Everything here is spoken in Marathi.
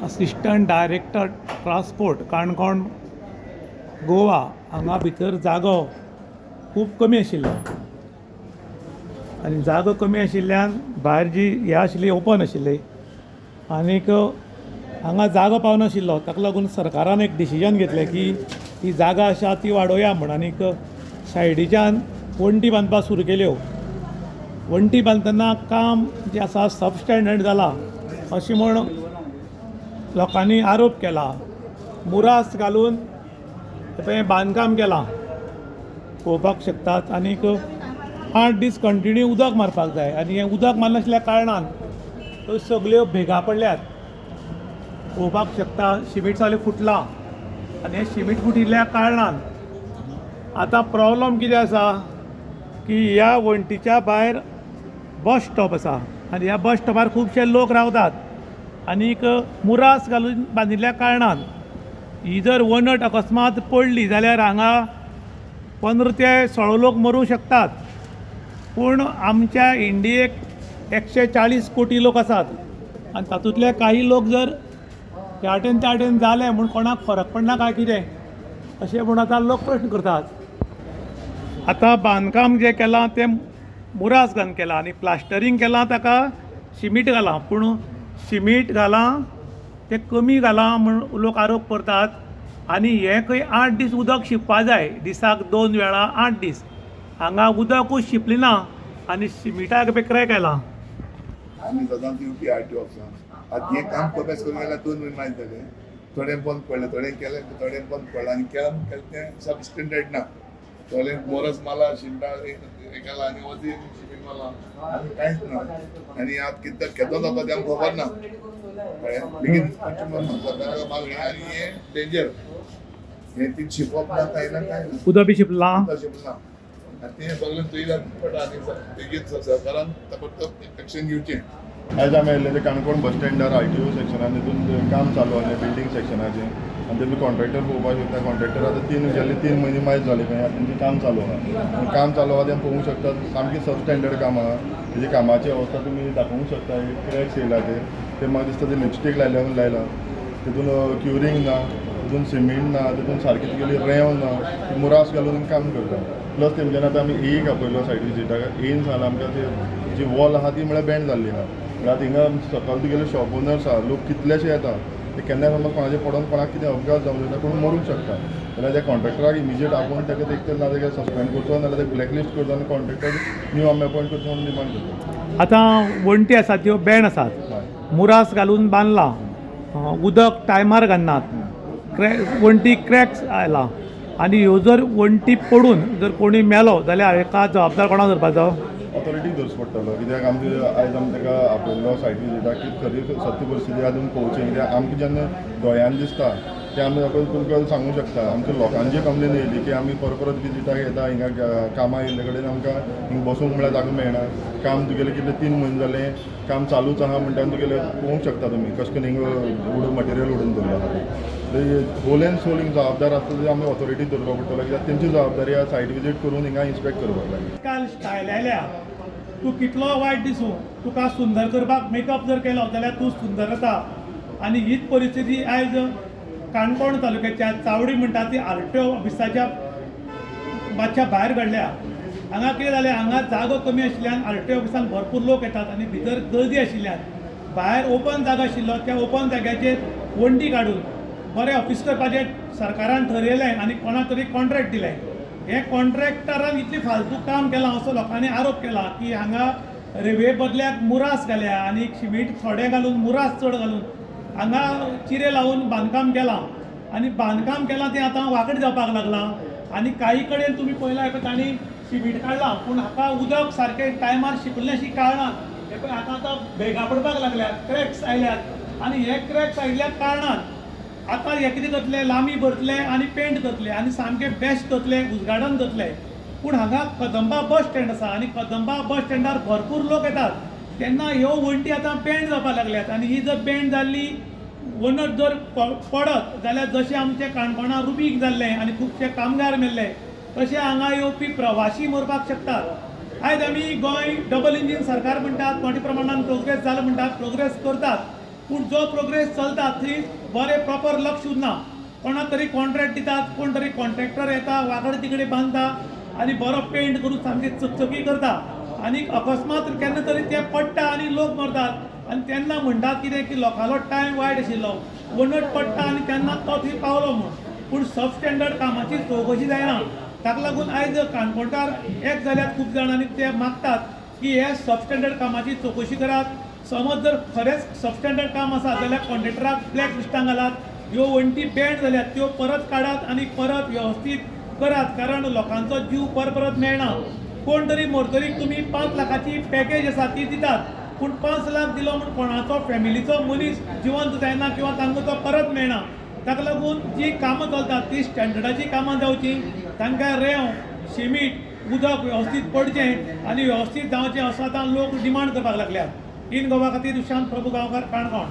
Assistant director transport Canacona Goa हांगा भितर जागो खूब कमी आशिल्लो आनी जागो कमी आशिल्ल्यान भायर जी हे आशिल्ली ओपन आशिल्ली आनीक हांगा जागो पावनाशिल्लो ताका लागून सरकारान एक डिसिजन घेतलें की ही जागा आसा ती वाडोवया म्हण आनीक सायडीच्यान वण्टी बांदपाक सुरू केल्यो. वण्टी बांदतना काम जें आसा सबस्टँडर्ड जालां अशें म्हण लोकांनी आरोप केला. मुरास घालून थंय बांदकाम केलां पळोवपाक शकतात. आनीक 8 दीस कंटिन्यू उदक मारपाक जाय आनी हें उदक मारनाशिल्ल्या कारणान थंय सगल्यो भेगा पडल्यात पळोवपाक शकता. शिमीट सगळें फुटलां आनी हें शिमीट फुटिल्ल्या कारणान आतां प्रॉब्लम कितें आसा की ह्या वण्टीच्या भायर बस स्टॉप आसा आनी ह्या बस स्टॉपार खुबशे लोक रावतात आनीक मुरास घालून बांदिल्ल्या कारणान ही जर वणट अकस्मात पडली जाल्यार हांगा 15 ते 16 लोक मरूं शकतात. पूण आमच्या इंडियेक 140 कोटी लोक आसात आनी तातूंतले काही लोक जर ह्या वाटेन त्या वाटेन जाले म्हूण कोणाक फरक पडना काय कितें अशें म्हूण आतां लोक प्रश्न करतात. आतां बांदकाम जें केलां तें मुरास घालून केलां आनी प्लास्टरींग केलां ताका शिमीट घालां. पूण शिमीट घालां तें कमी घालां म्हूण लोक आरोप करतात. आनी हें खंय 8 दीस उदक शिंपपा जाय, दिसाक 2 वेळा 8 दीस हांगा उदकूच शिंपलें ना आनी शिमिटाक बेक्रेक केलां. आम्ही सदांच येवपी आरटीओ ऑफिसांत आतां हें काम कोपेस करून गेल्यार 2 म्हयने मागीर जाले. थोडें बंद पडलें, थोडें केलें, थोडें बंद पडलें आनी केलें तें सब स्टँडर्ड ना. थोडें मोरस मारला, शिमटा हें केलां आनी वती शिमीट मारलां आनी कांयच ना. आनी आतां कितें केदो जाता तें आमकां खबर ना. बेगीन माल आनी हें डेंजर हें ती शिंपप ना कांय ना कांय ना. उदक बी शिंपलां शिंपना आनी तें सगळें तुयें पडटा आनी बेगीन सरकारान ताबडतोब एक्शन घेवचें. आज आमी आयिल्ले ते काणकोण बस स्टँडार ITO सेक्शनान तितून काम चालू आसलें बिल्डींग सेक्शनाचें आनी तेमी कॉन्ट्रॅक्टर पळोवपाक शकता. कॉन्ट्रॅक्टर आतां 3 म्हयने मायज जाले खंय तेंचें काम चालू आहा. काम चालू आहा तें पळोवंक शकतात. सामकी सब स्टँडर्ड काम आहा. तेजी कामाची अवस्था तुमी दाखोवंक शकता. क्रॅक्स येयला ते म्हाका दिसता ते लिपस्टीक लायला तितून क्युरींग ना, तितून सिमेंट ना, तितून सारकी तुगेली रेंव ना, मुरास घालून काम करता. प्लस तेमच्यान आतां आमी ए आपयलो सायट विजीटाक. एन सांगला आमकां ती जी वॉल आहा ती म्हळ्यार बँड जाल्ली ना. म्हळ्यार थिंगा सकयल तुगेले शॉप ओनर्स आहा, लोक कितलेशे येता ते केन्नाय समज कोणाचें पडोन कोणाक कितें अपघात जावंक शकता, कोण मरूंक शकता. जाल्यार त्या कॉन्ट्रॅक्टराक इमिजिएट आपोवन ताका एक तर ना ताका सस्पेंड करचो नाल्यार ताका ब्लॅकलिस्ट करचो आनी कॉन्ट्रॅक्टर न्यू आमी अपॉयंट करचो म्हणून डिमांड करता. आतां वण्टी आसात त्यो बँड आसात, मुरास घालून बांदलां, उदक टायमार घालनात, वण्टी क्रॅक्स आयला आनी ह्यो जर वण्टी पडून जर कोणी मेलो जाल्यार हेका जबाबदार कोणाक धरपाचो? ऑथॉरिटीक धरचो पडटलो. कित्याक आमी आयज आमी ताका आपयल्लो सायट विजीटाक की खरी सत्य परिस्थिती आहा तुमी पळोवचें. कित्याक आमकां जेन्ना गोंयांत दिसता तें आमी तुमकां सांगूंक शकता. आमच्या लोकांची कंप्लेन येयली की आमी परत विजीटाक येता, हिंगा कामां येयल्ले कडेन आमकां हिंगा बसूंक म्हळ्यार जागो मेळना. काम तुगेलें कितलें 3 म्हयने जालें, काम चालूच आहा म्हणटा तुगेलें पळोवंक शकता तुमी कशें करून हिंगा मटेरियल उडोवन दवरला. होल एंड सोल हिंगा जबाबदार आसता ते आमी ऑथॉरिटीक धरपा पडटलो. कित्याक तेंची जबाबदारी आहा सायट विजीट करून हिंगा इन्स्पेक्ट करपाक जाय. काल स्टायल आयल्या, तूं कितलो वायट दिसूं, तुका सुंदर करपाक मेकअप जर केलो जाल्यार तूं सुंदर जाता. आनी हीच परिस्थिती आयज काणकोण तालुक्याच्या चावडी म्हणटा ती आरटीओ ऑफिसाच्या मातशा भायर घडल्या. हांगा कितें जालें, हांगा जागो कमी आशिल्ल्यान आरटीओ ऑफिसान भरपूर लोक येतात आनी भितर गर्दी आशिल्ल्यान भायर ओपन जागो आशिल्लो त्या ओपन जाग्याचेर वण्टी काडून बरें ऑफिस करपाचें सरकारान ठरयलें आनी कोणाक तरी कॉन्ट्रॅक्ट दिलें. हे कॉन्ट्रॅक्टरान इतली फालतू काम केलां असो लोकांनी आरोप केला की हांगा रेल्वे बदल्याक मुरास घाल्या आनी शिमीट थोडें घालून मुरास चड घालून हांगा चिरे लावून बांदकाम केलां आनी बांदकाम केलां तें आतां वांकडें जावपाक लागलां. आनी काही कडेन तुमी पळयलां पळय तांणी शिमीट काडलां पूण हाका उदक सारकें टायमार शिंपलें अशी कारणान हे पळय आतां भेगा पडपाक लागल्यात, क्रॅक्स आयल्यात आनी हे क्रॅक्स आयिल्ल्या कारणान आतां हे कितें करतले, लांबी भरतले आनी पेंट करतले आनी सामकें बेस्ट करतले, उजगाडन करतले. पूण हांगा कदंबा बस स्टँड आसा आनी कदंबा बस स्टँडार भरपूर लोक येतात तेन्ना ह्यो वण्टी आतां बँड जावपाक लागल्यात. आनी ही जर बँड जाल्ली वणट जर पडत जाल्यार जशें आमचें काणकोणा रुबीक जाल्लें आनी खुबशे कामगार मेल्ले तशें हांगा येवपी प्रवासी मरपाक शकतात. आयज आमी गोंय डबल इंजीन सरकार म्हणटात, मोठ्या प्रमाणान प्रोग्रेस जालो म्हणटात, प्रोग्रेस करतात. पूण जो प्रोग्रेस चलता थंय बरें प्रॉपर लक्ष उरना. कोणाक तरी कॉन्ट्रॅक्ट दितात, कोण तरी कॉन्ट्रॅक्टर येता, वांगडा तिकडे बांदता आनी बरो पेंट करून सामकी चकचकी करता आनी अकस्मात केन्ना तरी ते पडटा आनी लोक मरतात आनी तेन्ना म्हणटात कितें की लोकांलो टायम वायट आशिल्लो, वणट पडटा आनी तेन्ना तो थंय पावलो म्हूण. पूण सबस्टँडर्ड कामाची चवकशी जायना. ताका लागून आयज काणकोणकार एक जाल्यात खूब जाण आनी ते मागतात की हे सबस्टँडर्ड कामाची चवकशी करात. समज जर खरेंच सबस्टँडर्ड काम आसा जाल्यार कॉन्ट्रॅक्टराक ब्लॅक लिस्टान घालात. ह्यो वण्टी बँड जाल्यात त्यो परत काडात आनी परत वेवस्थीत करात, कारण लोकांचो जीव परत मेळना. कोण तरी मरतरीक तुमी 5 लाखाची पॅकेज आसा ती दितात, पूण 5 लाख दिलो म्हूण कोणाचो फॅमिलीचो मनीस जिवंत जायना किंवा तांकां तो परत मेळना. ताका लागून जी कामां चलतात ती स्टँडर्डाची कामां जावची, तांकां रेंव, सिमीट, उदक वेवस्थीत पडचें आनी वेवस्थीत जावचें असो आतां लोक डिमांड करपाक लागल्यात. इन गोवा खातीर दुशांत प्रभू गांवकार, काणकोण.